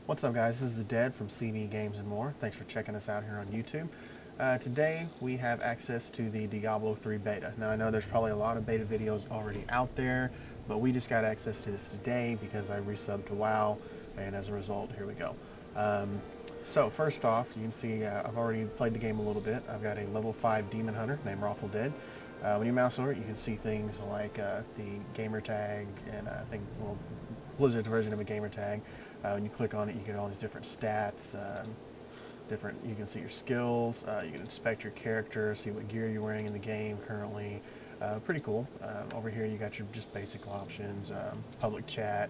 What's up, guys? This is Dead from CB Games and More. Thanks for checking us out here on YouTube. Today we have access to the Diablo 3 beta. Now I know there's probably a lot of beta videos already out there, but we just got access to this today because I resubbed to WoW, and as a result, here we go. So first off, you can see I've already played the game a little bit. I've got a level 5 demon hunter named Rawful Dead. When you mouse over it, you can see things like the gamer tag, and I think, well, Blizzard's version of a gamer tag. When you click on it, you get all these different stats, you can see your skills, you can inspect your character, see what gear you're wearing in the game currently. Pretty cool. Over here you got your just basic options, public chat,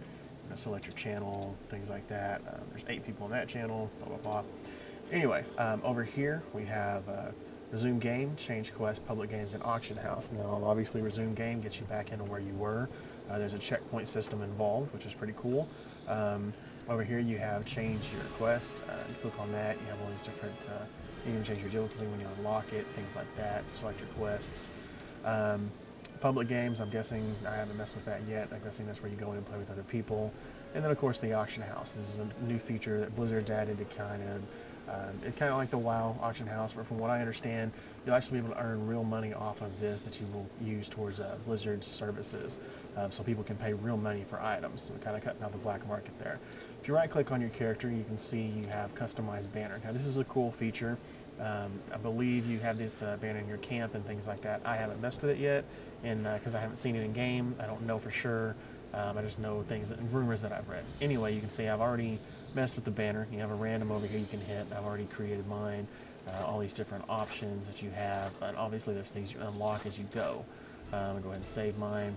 select your channel, things like that. There's 8 people on that channel, blah, blah, blah. Anyway, over here we have resume game, change quest, public games, and auction house. Now obviously resume game gets you back into where you were. There's a checkpoint system involved, which is pretty cool. Over here you have change your quest. You click on that, you have all these different, you can change your difficulty when you unlock it, things like that, select your quests. Public games, I'm guessing, I haven't messed with that yet. I'm guessing that's where you go in and play with other people. And then of course the auction house. This is a new feature that Blizzard's added to it's kind of like the WoW auction house, but from what I understand, you'll actually be able to earn real money off of this that you will use towards Blizzard's services. So people can pay real money for items. So we're kind of cutting out the black market there. If you right click on your character, you can see you have customized banner. Now this is a cool feature. I believe you have this banner in your camp and things like that. I haven't messed with it yet, and because I haven't seen it in game, I don't know for sure. I just know things, rumors that I've read. Anyway, you can see I've already messed with the banner. You have a random over here you can hit. I've already created mine. All these different options that you have, and obviously there's things you unlock as you go. I'm gonna go ahead and save mine.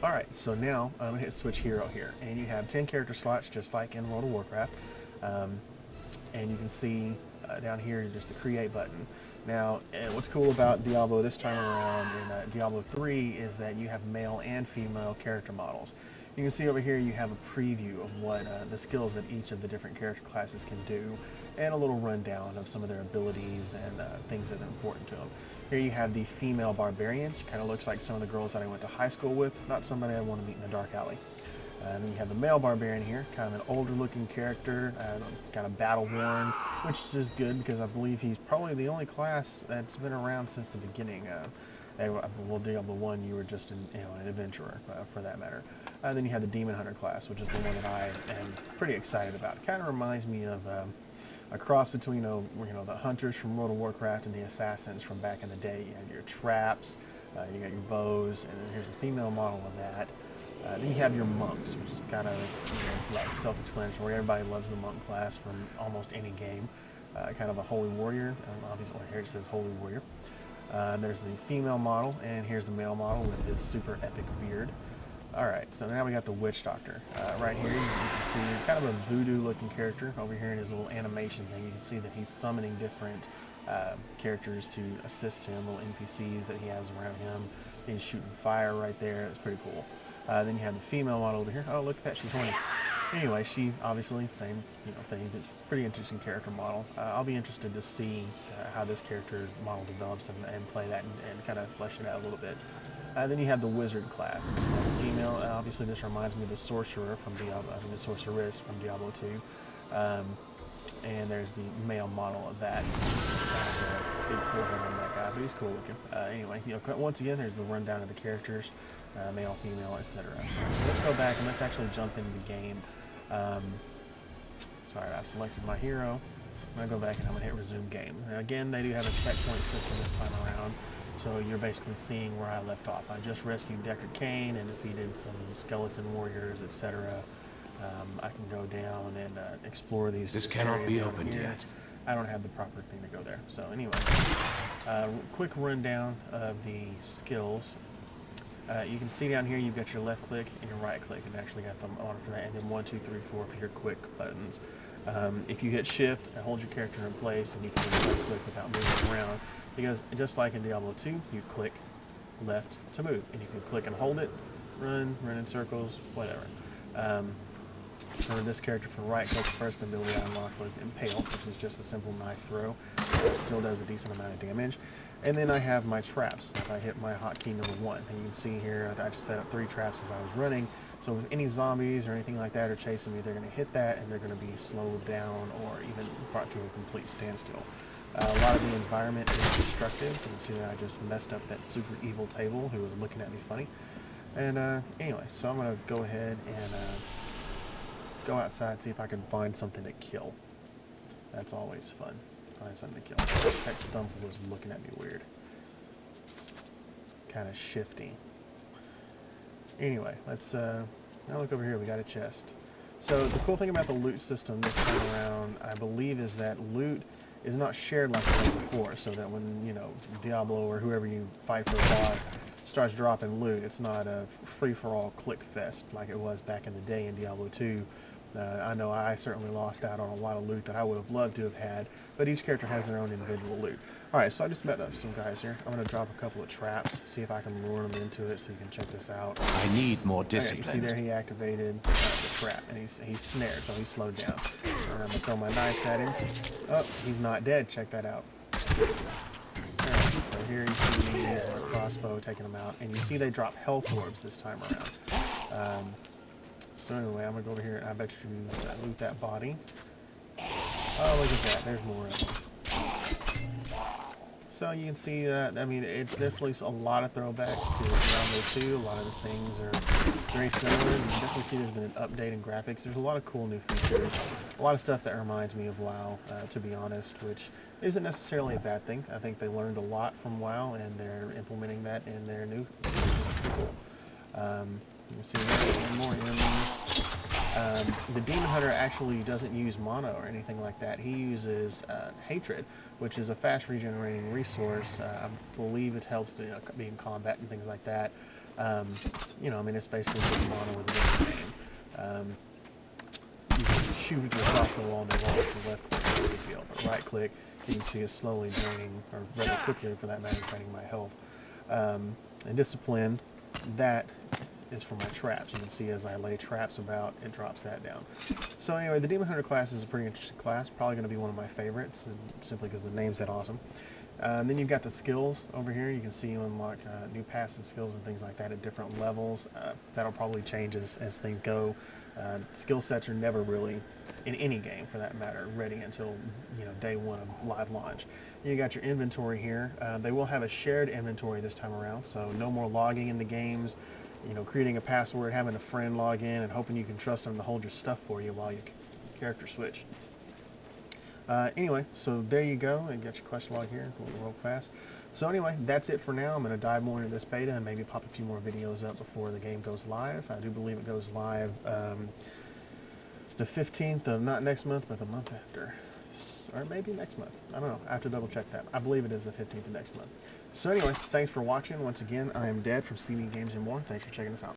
All right, so now I'm gonna hit switch hero here, and you have 10 character slots just like in World of Warcraft. And you can see down here just the create button. Now, what's cool about Diablo this time around in Diablo 3 is that you have male and female character models. You can see over here you have a preview of what the skills that each of the different character classes can do, and a little rundown of some of their abilities and things that are important to them. Here you have the female barbarian. She kind of looks like some of the girls that I went to high school with, not somebody I want to meet in a dark alley. And then you have the male barbarian here, kind of an older looking character, kind of battle worn, which is good because I believe he's probably the only class that's been around since the beginning. Well, Diablo 1, you were just an adventurer, for that matter. Then you have the demon hunter class, which is the one that I am pretty excited about. It kind of reminds me of a cross between the hunters from World of Warcraft and the assassins from back in the day. You have your traps, you got your bows, and then here's the female model of that. Then you have your monks, which is kind of like self-explanatory. Everybody loves the monk class from almost any game. Kind of a holy warrior. Obviously, here it says holy warrior. There's the female model, and here's the male model with his super epic beard. Alright, so now we got the witch doctor. Right here you can see kind of a voodoo-looking character. Over here in his little animation thing, you can see that he's summoning different characters to assist him, little NPCs that he has around him. He's shooting fire right there. It's pretty cool. Then you have the female model over here. Oh, look at that, she's horny. Anyway, she obviously same thing. It's a pretty interesting character model. I'll be interested to see how this character model develops and play that and kind of flesh it out a little bit. Then you have the wizard class. Female. Obviously, this reminds me of the sorcerer from Diablo. The sorceress from Diablo 2. And there's the male model of that. Big forehead on that guy, but he's cool looking. Anyway, once again, there's the rundown of the characters. Male, female, etc. So let's go back and let's actually jump into the game. Sorry, I've selected my hero. I'm going to go back and I'm going to hit resume game. Now, again, they do have a checkpoint system this time around, so you're basically seeing where I left off. I just rescued Deckard Cain and defeated some skeleton warriors, etc. I can go down and explore these. This cannot be opened yet. I don't have the proper thing to go there. So anyway, quick rundown of the skills. You can see down here you've got your left click and your right click, and actually got them on for that, and then 1, 2, 3, 4 for your quick buttons. If you hit shift and hold your character in place, and you can right click without moving around, because just like in Diablo 2, you click left to move, and you can click and hold it, run in circles, whatever. For this character, for right click, the first ability I unlocked was Impale, which is just a simple knife throw. It still does a decent amount of damage. And then I have my traps. If I hit my hotkey number 1, and you can see here I just set up 3 traps as I was running. So if any zombies or anything like that are chasing me, they're going to hit that and they're going to be slowed down or even brought to a complete standstill. A lot of the environment is destructive. You can see that I just messed up that super evil table who was looking at me funny. And anyway, so I'm going to go ahead and go outside and see if I can find something to kill. That's always fun. Find something to kill. That stump was looking at me weird. Kind of shifty. Anyway, let's now look over here. We got a chest. So the cool thing about the loot system this time around, I believe, is that loot is not shared like it was before. So that when, you know, Diablo or whoever you fight for a boss starts dropping loot, it's not a free-for-all click fest like it was back in the day in Diablo 2. I know I certainly lost out on a lot of loot that I would have loved to have had, but each character has their own individual loot. Alright, so I just met up some guys here. I'm going to drop a couple of traps, see if I can lure them into it so you can check this out. I need more discipline. Okay, you see there he activated the trap, and he's snared, so he's slowed down. And I'm going to throw my knife at him. Oh, he's not dead. Check that out. Alright, so here you see me using my crossbow, taking them out, and you see they drop health orbs this time around. So anyway, I'm going to go over here and I bet you loot that body. Oh, look at that. There's more of them. So you can see that, I mean, it's definitely a lot of throwbacks to Diablo 2. A lot of the things are very similar. You can definitely see there's been an update in graphics. There's a lot of cool new features. A lot of stuff that reminds me of WoW, to be honest, which isn't necessarily a bad thing. I think they learned a lot from WoW, and they're implementing that in their new cool. You can see there more enemies. The Demon Hunter actually doesn't use mana or anything like that. He uses Hatred, which is a fast regenerating resource. I believe it helps to, be in combat and things like that. You know, I mean, it's basically just mana with a different name. You can shoot it across the wall and the wall with the left click, no big deal. But right click, you can see it's slowly draining, or rather quickly for that matter, draining my health. And Discipline, that is for my traps. You can see as I lay traps about, it drops that down. So anyway, the Demon Hunter class is a pretty interesting class. Probably going to be one of my favorites, simply because the name's that awesome. Then you've got the skills over here. You can see you unlock new passive skills and things like that at different levels. That'll probably change as things go. Skill sets are never really, in any game for that matter, ready until day 1 of live launch. You got your inventory here. They will have a shared inventory this time around, so no more logging in the games. Creating a password, having a friend log in, and hoping you can trust them to hold your stuff for you while you character switch. Anyway, so there you go. I got your quest log here. We'll roll fast. So anyway, that's it for now. I'm going to dive more into this beta and maybe pop a few more videos up before the game goes live. I do believe it goes live the 15th of not next month, but the month after. Or maybe next month. I don't know. I have to double check that. I believe it is the 15th of next month. So anyway, thanks for watching. Once again, I am Dad from CB Games and More. Thanks for checking us out.